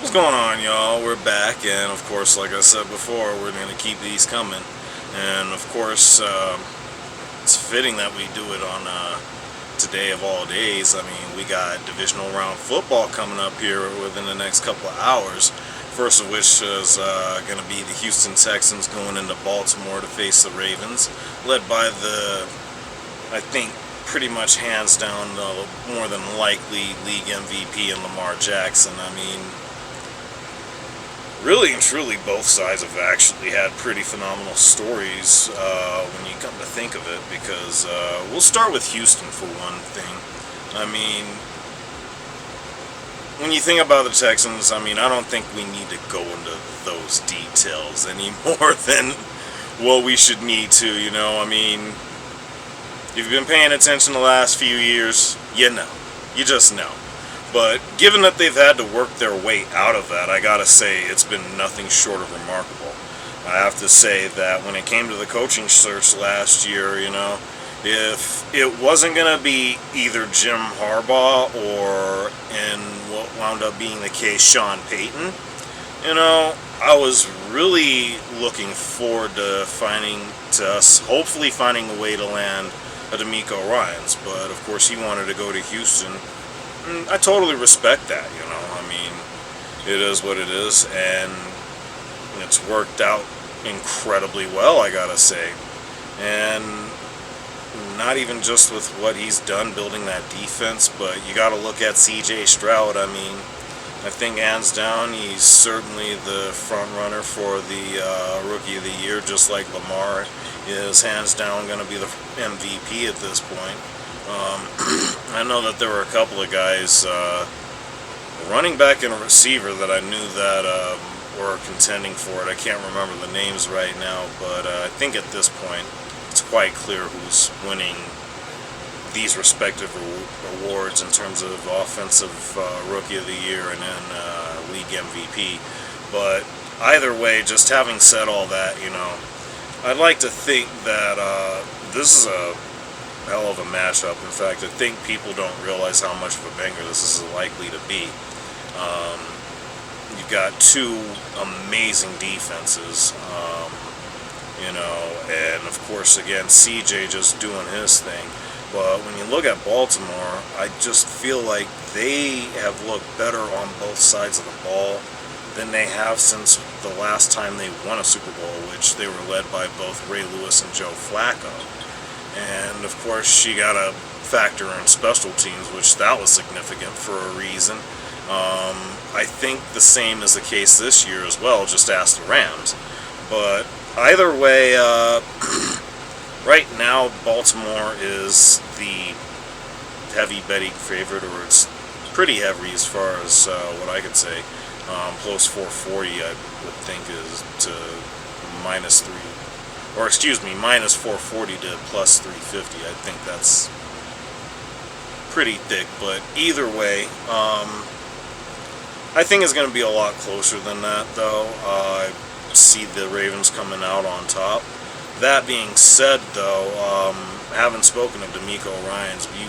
What's going on, y'all? We're back, and of course, like I said before, we're going to keep these coming. And of course, it's fitting that we do it on today of all days. I mean, we got divisional round football coming up here within the next couple of hours. First of which is going to be the Houston Texans going into Baltimore to face the Ravens, led by the, I think, pretty much hands down, more than likely league MVP in Lamar Jackson. I mean, really and truly, both sides have actually had pretty phenomenal stories when you come to think of it, because we'll start with Houston for one thing. I mean, when you think about the Texans, I mean, I don't think we need to go into those details any more than what we should need to, you know. I mean, if you've been paying attention the last few years, you know. You just know. But given that they've had to work their way out of that, I gotta say it's been nothing short of remarkable. I have to say that when it came to the coaching search last year, you know, if it wasn't gonna be either Jim Harbaugh or, in what wound up being the case, Sean Payton, you know, I was really looking forward to hopefully finding a way to land a DeMeco Ryans, but of course he wanted to go to Houston. I totally respect that, you know. I mean, it is what it is, and it's worked out incredibly well, I gotta say. And not even just with what he's done building that defense, but you gotta look at CJ Stroud. I mean, I think hands down he's certainly the front runner for the Rookie of the Year, just like Lamar is hands down going to be the MVP at this point. I know that there were a couple of guys, a running back and a receiver, that I knew that were contending for it. I can't remember the names right now, but I think at this point it's quite clear who's winning these respective awards in terms of offensive Rookie of the Year and then league MVP. But either way, just having said all that, you know, I'd like to think that this is a hell of a matchup. In fact, I think people don't realize how much of a banger this is likely to be. You've got two amazing defenses, you know, and of course, again, CJ just doing his thing. But when you look at Baltimore, I just feel like they have looked better on both sides of the ball than they have since the last time they won a Super Bowl, which they were led by both Ray Lewis and Joe Flacco. And of course, you gotta factor in special teams, which that was significant for a reason. I think the same is the case this year as well, just ask the Rams. But either way, right now, Baltimore is the heavy betting favorite, or it's pretty heavy as far as what I could say. Plus 440, I would think, is to minus 440 to plus 350. I think that's pretty thick, but either way, I think it's going to be a lot closer than that, though. I see the Ravens coming out on top. That being said, though, having spoken of DeMeco Ryans, you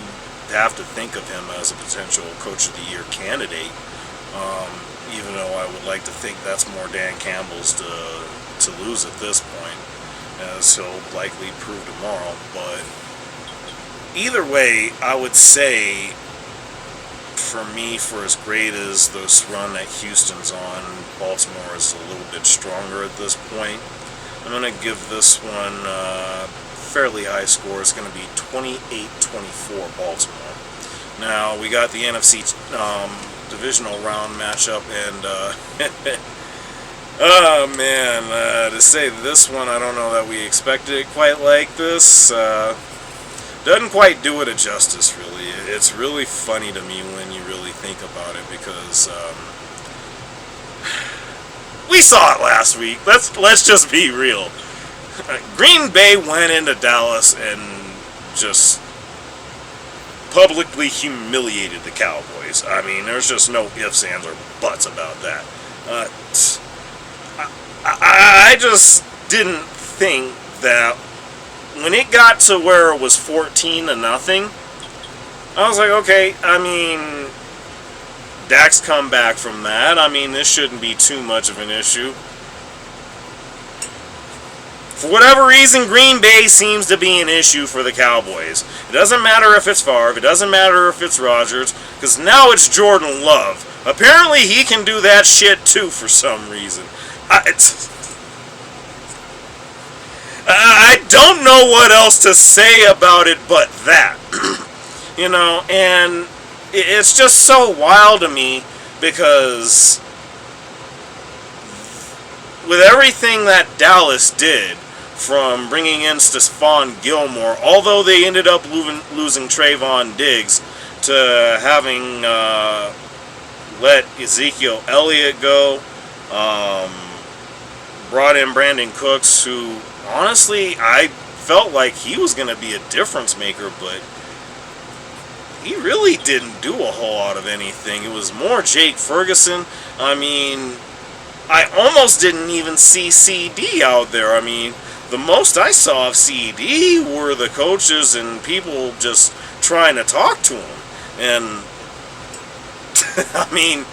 have to think of him as a potential Coach of the Year candidate, even though I would like to think that's more Dan Campbell's to lose at this point, as he'll likely prove tomorrow. But either way, I would say, for me, for as great as this run that Houston's on, Baltimore is a little bit stronger at this point. I'm going to give this one fairly high score. It's going to be 28-24 Baltimore. Now, we got the NFC divisional round matchup, and oh man, to say this one, I don't know that we expected it quite like this. Doesn't quite do it a justice, really. It's really funny to me when you really think about it, because we saw it last week. Let's just be real. Green Bay went into Dallas and just publicly humiliated the Cowboys. I mean, there's just no ifs, ands, or buts about that. I just didn't think that when it got to where it was 14-0, I was like, okay, I mean, Dak's come back from that. I mean, this shouldn't be too much of an issue. For whatever reason, Green Bay seems to be an issue for the Cowboys. It doesn't matter if it's Favre, it doesn't matter if it's Rodgers, because now it's Jordan Love. Apparently he can do that shit too for some reason. I don't know what else to say about it but that. You know, and it's just so wild to me because with everything that Dallas did, from bringing in Stephon Gilmore, although they ended up losing Trayvon Diggs, to having let Ezekiel Elliott go, brought in Brandon Cooks, who honestly I felt like he was going to be a difference maker, but he really didn't do a whole lot of anything. It was more Jake Ferguson. I mean, I almost didn't even see CD out there. I mean, the most I saw of CD were the coaches and people just trying to talk to him. And, I mean,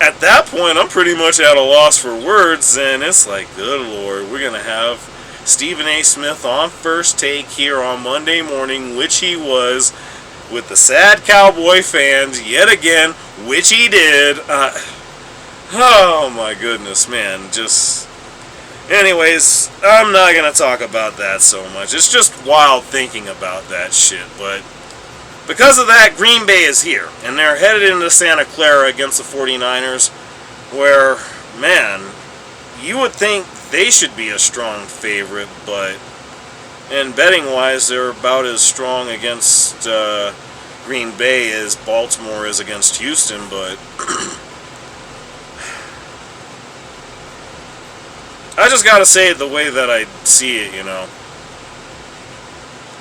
at that point, I'm pretty much at a loss for words, and it's like, good Lord, we're going to have Stephen A. Smith on First Take here on Monday morning, which he was, with the sad Cowboy fans, yet again, which he did. Oh my goodness, man, just... Anyways, I'm not going to talk about that so much. It's just wild thinking about that shit, but because of that, Green Bay is here, and they're headed into Santa Clara against the 49ers, where, man, you would think they should be a strong favorite, but in betting-wise, they're about as strong against Green Bay as Baltimore is against Houston, but I just gotta say it the way that I see it, you know.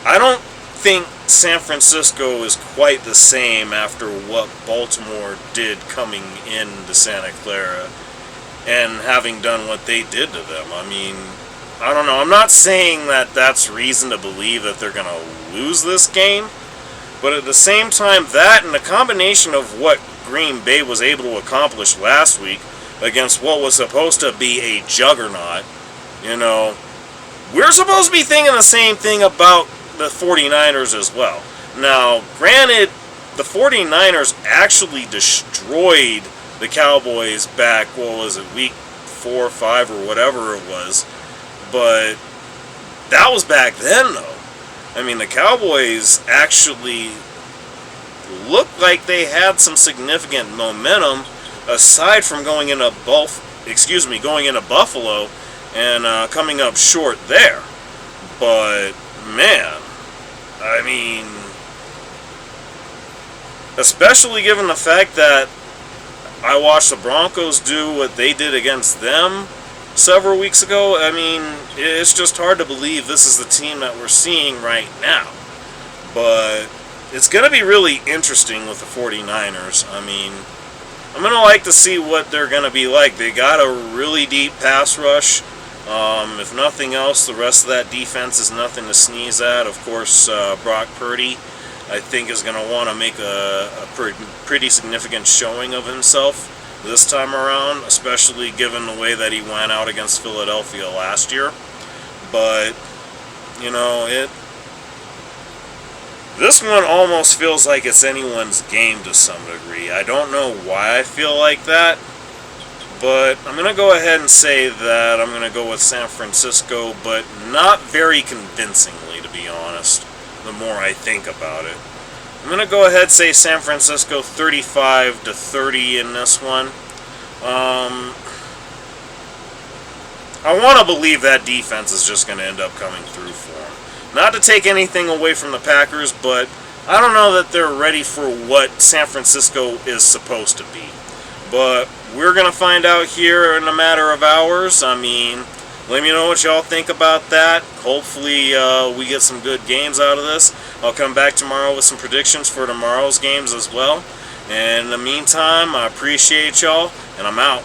I don't think San Francisco is quite the same after what Baltimore did coming into Santa Clara and having done what they did to them. I mean, I don't know. I'm not saying that that's reason to believe that they're gonna lose this game, but at the same time, that and the combination of what Green Bay was able to accomplish last week against what was supposed to be a juggernaut, you know, we're supposed to be thinking the same thing about the 49ers as well. Now, granted, the 49ers actually destroyed the Cowboys back, what was it, week 4 or 5 or whatever it was, but that was back then, though. I mean, the Cowboys actually looked like they had some significant momentum, aside from going into Buffalo and coming up short there. But man, I mean, especially given the fact that I watched the Broncos do what they did against them several weeks ago, I mean, it's just hard to believe this is the team that we're seeing right now. But it's going to be really interesting with the 49ers. I mean, I'm going to like to see what they're going to be like. They got a really deep pass rush. If nothing else, the rest of that defense is nothing to sneeze at. Of course, Brock Purdy, I think, is going to want to make a pretty significant showing of himself this time around, especially given the way that he went out against Philadelphia last year. But, you know, this one almost feels like it's anyone's game to some degree. I don't know why I feel like that, but I'm going to go ahead and say that I'm going to go with San Francisco, but not very convincingly, to be honest, the more I think about it. I'm going to go ahead and say San Francisco 35-30 in this one. I want to believe that defense is just going to end up coming through for them. Not to take anything away from the Packers, but I don't know that they're ready for what San Francisco is supposed to be. But we're going to find out here in a matter of hours. I mean, let me know what y'all think about that. Hopefully we get some good games out of this. I'll come back tomorrow with some predictions for tomorrow's games as well. And in the meantime, I appreciate y'all, and I'm out.